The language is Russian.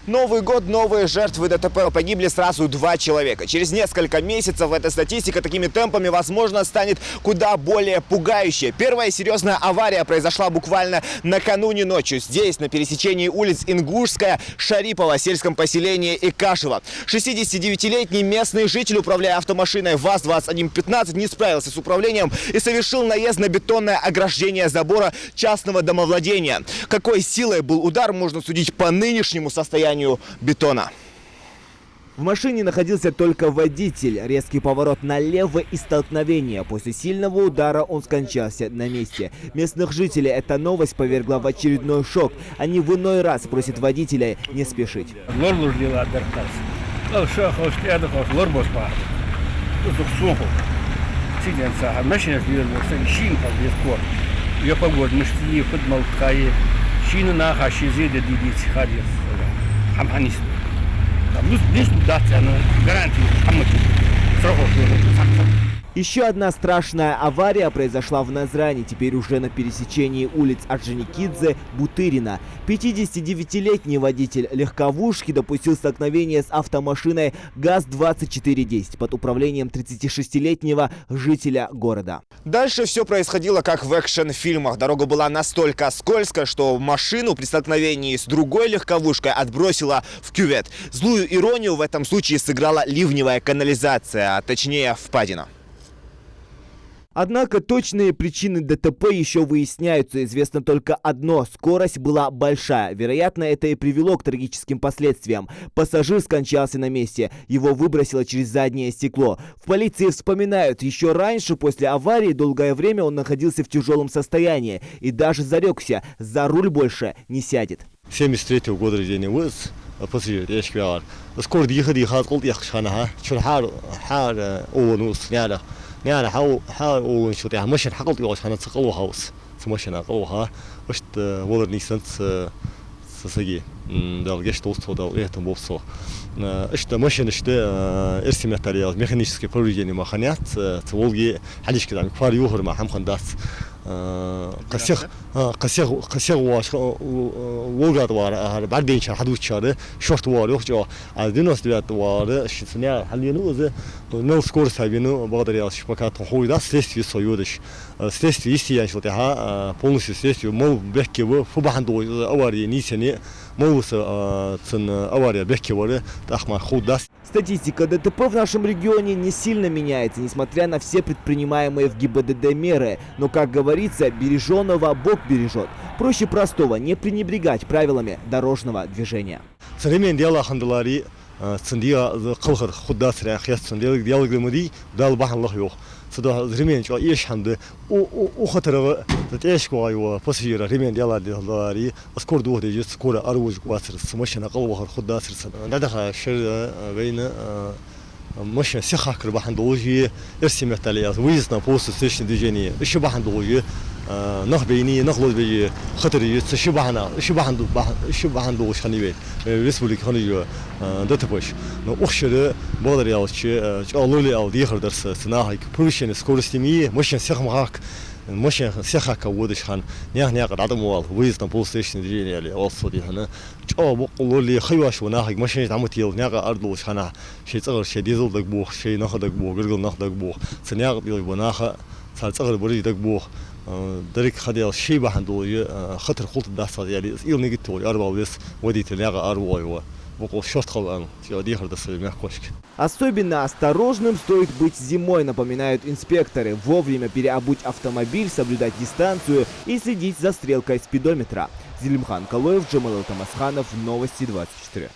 Новый год, новые жертвы ДТП. Погибли сразу 2 человека. Через несколько месяцев эта статистика такими темпами, возможно, станет куда более пугающей. Первая серьезная авария произошла буквально накануне ночью. Здесь, на пересечении улиц Ингушская, Шарипова, сельском поселении Икашево. 69-летний местный житель, управляя автомашиной ВАЗ-2115, не справился с управлением и совершил наезд на бетонное ограждение забора частного домовладения. Какой силой был удар, можно судить по нынешнему состоянию бетона. В машине находился только водитель. Резкий поворот налево и столкновение. После сильного удара он скончался на месте. Местных жителей эта новость повергла в очередной шок. Они в иной раз просят водителя не спешить. Еще одна страшная авария произошла в Назрани, теперь уже на пересечении улиц Орджоникидзе-Бутырина. 59-летний водитель легковушки допустил столкновение с автомашиной ГАЗ-2410 под управлением 36-летнего жителя города. Дальше все происходило как в экшн-фильмах. Дорога была настолько скользкая, что машину при столкновении с другой легковушкой отбросила в кювет. Злую иронию в этом случае сыграла ливневая канализация, а точнее впадина. Однако точные причины ДТП еще выясняются. Известно только одно – скорость была большая. Вероятно, это и привело к трагическим последствиям. Пассажир скончался на месте. Его выбросило через заднее стекло. В полиции вспоминают, еще раньше, после аварии, долгое время он находился в тяжелом состоянии. И даже зарекся, за руль больше не сядет. 73-го года рождения выз, пассажир, я шквяр. Скоро ехать колд яхшана, чурхар, оонус, няда. يعني حاول شو يعني مش حقلت يوش أنا تقلوا هاوس سمش أنا قلوها وش ولا نيسنت سسجي دالجش توست ودال إيه تنبوسو إيش تمشي نشته إرسم التريال ميخانيسكي بروجيني ما خنيات تولجي حديش كده كفار يوهر مع هم خندات قسيغ واش وقعد وار بعدين شهر حدود شهر شورت وار يخجوا عادينوس ديات وار شفنا حلينو إذا نو سكور سايبينو بقدر يعيش بكات حوي ده ستيستي صيودش ستيستي يستي شو تها بوليس ستيستي مو بحكي وفبحندو أواري نيسني مو цен авария бехки варе тахма худас. Статистика ДТП в нашем регионе не сильно меняется, несмотря на все предпринимаемые в ГИБДД меры. Но, как говорится, береженого Бог бережет. Проще простого не пренебрегать правилами дорожного движения. Современные дела хандлари цендия калхар худас реахяс цендия диалограмади дал бахан лахюх. صدق ريمين شو إيش حمد وخطر تتعيش كوايو بسيرة ريمين ديالا ديالاري أذكر دوه ديجي سكورة أروج قواسر سمشنا قلوه خد سر ندخل شر بين مش سخا كربا حندوجي إرسم التاليات ويزنا بوست ستيشن ديجيني إيش بحندوجي نخ بيني نخلص بيجي خطري شبهنا شبهندوش خنيبيت ريسبوليك خنيجو دتبوش نأخشر بقدر يالش الله أو ديخر درس سناهيك بروشين سكورستيمي مش سخ معك مش سخا كودش خان نياه قد عدم وال ويزنا بوست ستيشن ديجيني اللي أوصل هنا بقول لي خيواش وناهيك مش عمتيل نياه أرضوش خنا شيء صغر شيء ديزل دقبوخ شيء ناخد دقبوخ قرقل ناخد دقبوخ سنياه بناخ صار بري دقبوخ دريك خديل شيء بحندوي خطر خلط الدهسة يعني إيل نيجتوي أربعة بس وديت النياقة أربعة وقول شرط خلان يودي خرد السلم يحكوشك. Особенно осторожным стоит быть зимой, напоминают инспекторы. Вовремя переобуть автомобиль, соблюдать дистанцию и следить за стрелкой спидометра. Зелимхан Калоев, Джамал Тамасханов, Новости 24.